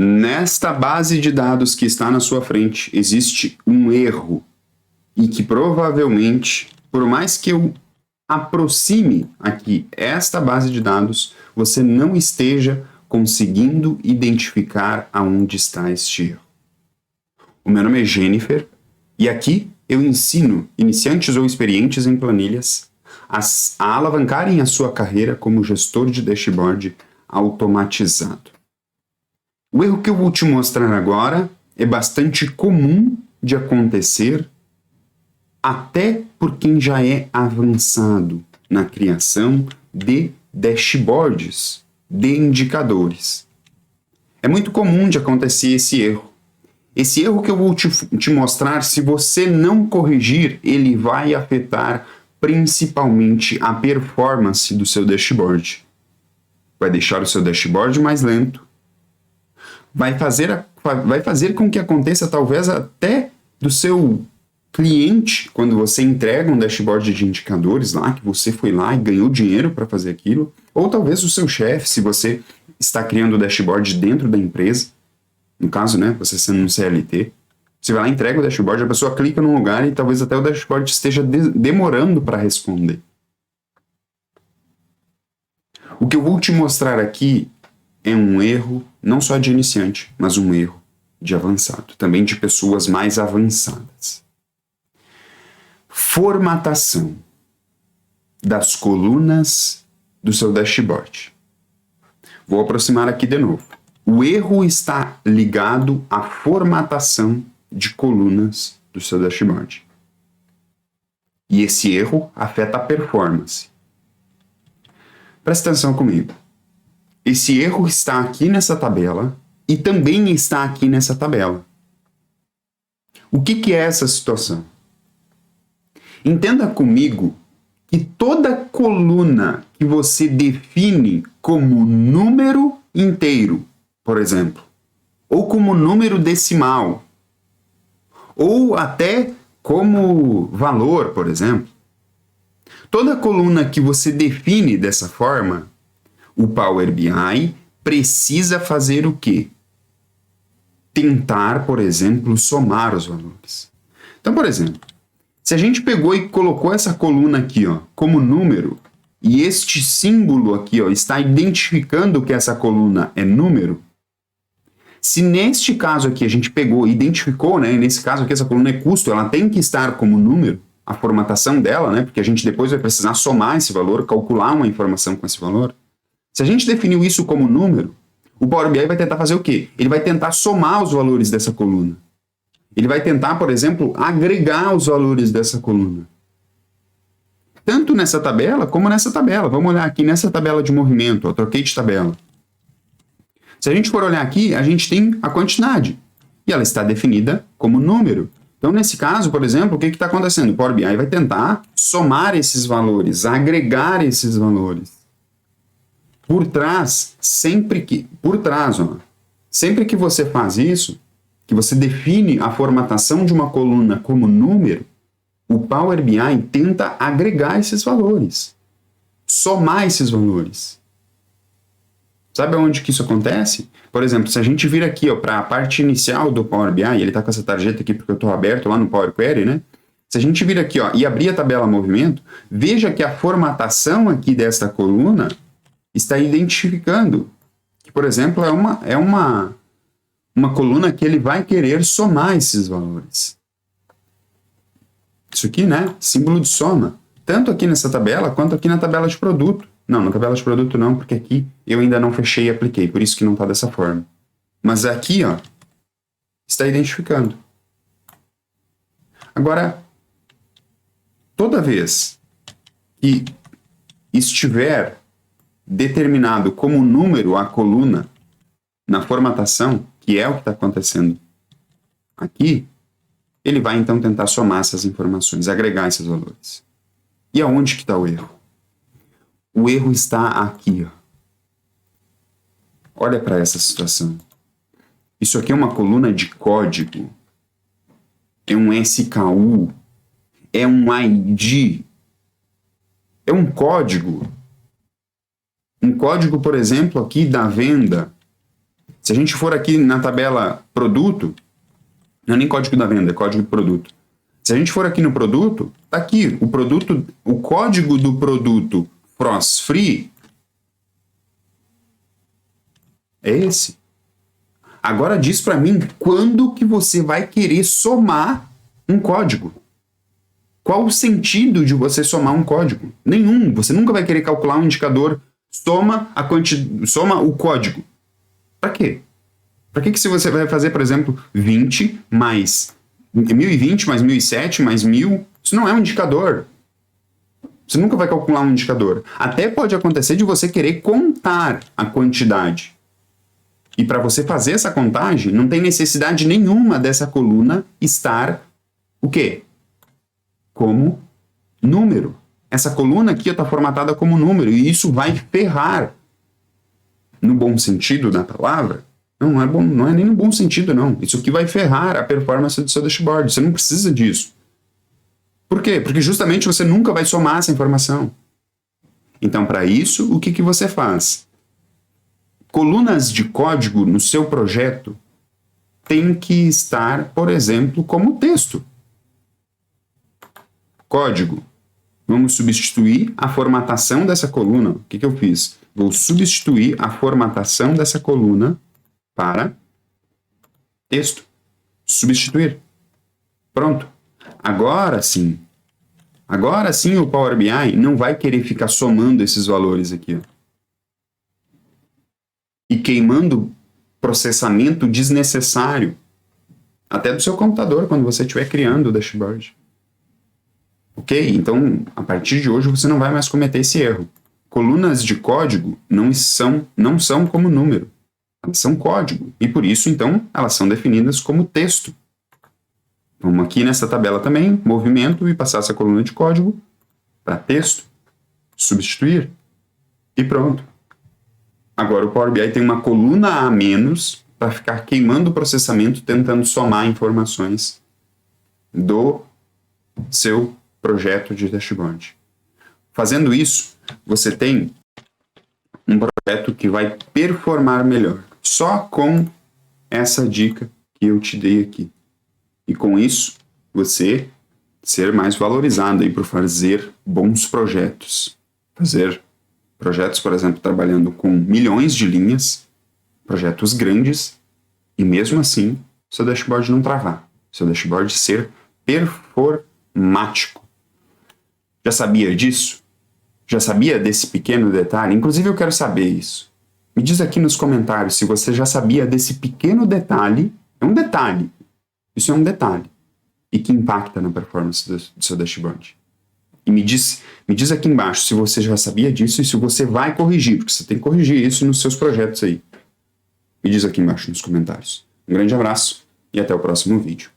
nesta base de dados que está na sua frente existe um erro e que provavelmente, por mais que eu aproxime aqui esta base de dados, você não esteja conseguindo identificar aonde está este erro. O meu nome é Jennifer e aqui eu ensino iniciantes ou experientes em planilhas a alavancarem a sua carreira como gestor de dashboard automatizado. O erro que eu vou te mostrar agora é bastante comum de acontecer até por quem já é avançado na criação de dashboards, de indicadores. É muito comum de acontecer esse erro. Esse erro que eu vou te mostrar, se você não corrigir, ele vai afetar principalmente a performance do seu dashboard. Vai deixar o seu dashboard mais lento. Vai fazer com que aconteça talvez até do seu cliente, quando você entrega um dashboard de indicadores lá, que você foi lá e ganhou dinheiro para fazer aquilo, ou talvez o seu chefe, se você está criando o dashboard dentro da empresa, no caso, né, você sendo um CLT, você vai lá, entrega o dashboard, a pessoa clica num lugar e talvez até o dashboard esteja demorando para responder. O que eu vou te mostrar aqui é um erro, não só de iniciante, mas um erro de avançado, também de pessoas mais avançadas. Formatação das colunas do seu dashboard. Vou aproximar aqui de novo. O erro está ligado à formatação de colunas do seu dashboard. E esse erro afeta a performance. Presta atenção comigo. Esse erro está aqui nessa tabela e também está aqui nessa tabela. O que é essa situação? Entenda comigo que toda coluna que você define como número inteiro, por exemplo, ou como número decimal, ou até como valor, por exemplo, toda coluna que você define dessa forma, o Power BI precisa fazer o quê? Tentar, por exemplo, somar os valores. Então, por exemplo, se a gente pegou e colocou essa coluna aqui, ó, como número, e este símbolo aqui, ó, está identificando que essa coluna é número, se neste caso aqui a gente pegou e identificou, né, nesse caso aqui essa coluna é custo, ela tem que estar como número, a formatação dela, né, porque a gente depois vai precisar somar esse valor, calcular uma informação com esse valor. Se a gente definiu isso como número, o Power BI vai tentar fazer o quê? Ele vai tentar somar os valores dessa coluna. Ele vai tentar, por exemplo, agregar os valores dessa coluna. Tanto nessa tabela como nessa tabela. Vamos olhar aqui nessa tabela de movimento. Eu troquei de tabela. Se a gente for olhar aqui, a gente tem a quantidade. E ela está definida como número. Então, nesse caso, por exemplo, o que está acontecendo? O Power BI vai tentar somar esses valores, agregar esses valores. Por trás, sempre que você faz isso, que você define a formatação de uma coluna como número, o Power BI tenta agregar esses valores, somar esses valores. Sabe onde que isso acontece? Por exemplo, se a gente vir aqui para a parte inicial do Power BI, ele está com essa tarjeta aqui porque eu estou aberto lá no Power Query, né? Se a gente vir aqui e abrir a tabela movimento, veja que a formatação aqui desta coluna está identificando que, por exemplo, é uma coluna que ele vai querer somar esses valores. Isso aqui, né? Símbolo de soma. Tanto aqui nessa tabela, quanto aqui na tabela de produto. Não, na tabela de produto não, porque aqui eu ainda não fechei e apliquei, por isso que não está dessa forma. Mas aqui, ó, está identificando. Agora, toda vez que estiver determinado como número a coluna na formatação, que é o que está acontecendo aqui, ele vai então tentar somar essas informações, agregar esses valores. E aonde que está o erro? O erro está aqui. Ó. Olha para essa situação. Isso aqui é uma coluna de código. É um SKU. É um ID. É um código. Um código, por exemplo, aqui da venda. Se Se a gente for aqui na tabela produto, não é nem código da venda, é código do produto. Se a gente for aqui no produto, tá aqui o produto, o código do produto Frost Free é esse. Agora diz para mim quando que você vai querer somar um código. Qual o sentido de você somar um código? Nenhum. Você nunca vai querer calcular um indicador, soma o código. Para quê? Para que se você vai fazer, por exemplo, 20 mais 1020 mais 1007 mais 1000? Isso não é um indicador. Você nunca vai calcular um indicador. Até pode acontecer de você querer contar a quantidade. E para você fazer essa contagem, não tem necessidade nenhuma dessa coluna estar o quê? Como número. Essa coluna aqui está formatada como número, e isso vai ferrar, no bom sentido da palavra. Não é bom, não é nem no bom sentido, não. Isso aqui vai ferrar a performance do seu dashboard. Você não precisa disso. Por quê? Porque justamente você nunca vai somar essa informação. Então, para isso, o que você faz? Colunas de código no seu projeto tem que estar, por exemplo, como texto. Código. Vamos substituir a formatação dessa coluna. O que eu fiz? Vou substituir a formatação dessa coluna para texto. Substituir. Pronto. Agora sim o Power BI não vai querer ficar somando esses valores aqui, ó, e queimando processamento desnecessário, até do seu computador, quando você estiver criando o dashboard. Ok? Então, a partir de hoje, você não vai mais cometer esse erro. Colunas de código não são como número. Elas são código. E por isso, então, elas são definidas como texto. Vamos aqui nessa tabela também, movimento, e passar essa coluna de código para texto, substituir, e pronto. Agora o Power BI tem uma coluna a menos para ficar queimando o processamento, tentando somar informações do seu projeto de dashboard. Fazendo isso, você tem um projeto que vai performar melhor, só com essa dica que eu te dei aqui. E com isso, você ser mais valorizado aí por fazer bons projetos. Fazer projetos, por exemplo, trabalhando com milhões de linhas, projetos grandes, e mesmo assim, seu dashboard não travar. Seu dashboard ser performático. Já sabia disso? Já sabia desse pequeno detalhe? Inclusive, eu quero saber isso. Me diz aqui nos comentários se você já sabia desse pequeno detalhe. É um detalhe. Isso é um detalhe. E que impacta na performance do seu dashboard. E me diz aqui embaixo se você já sabia disso e se você vai corrigir, porque você tem que corrigir isso nos seus projetos aí. Me diz aqui embaixo nos comentários. Um grande abraço e até o próximo vídeo.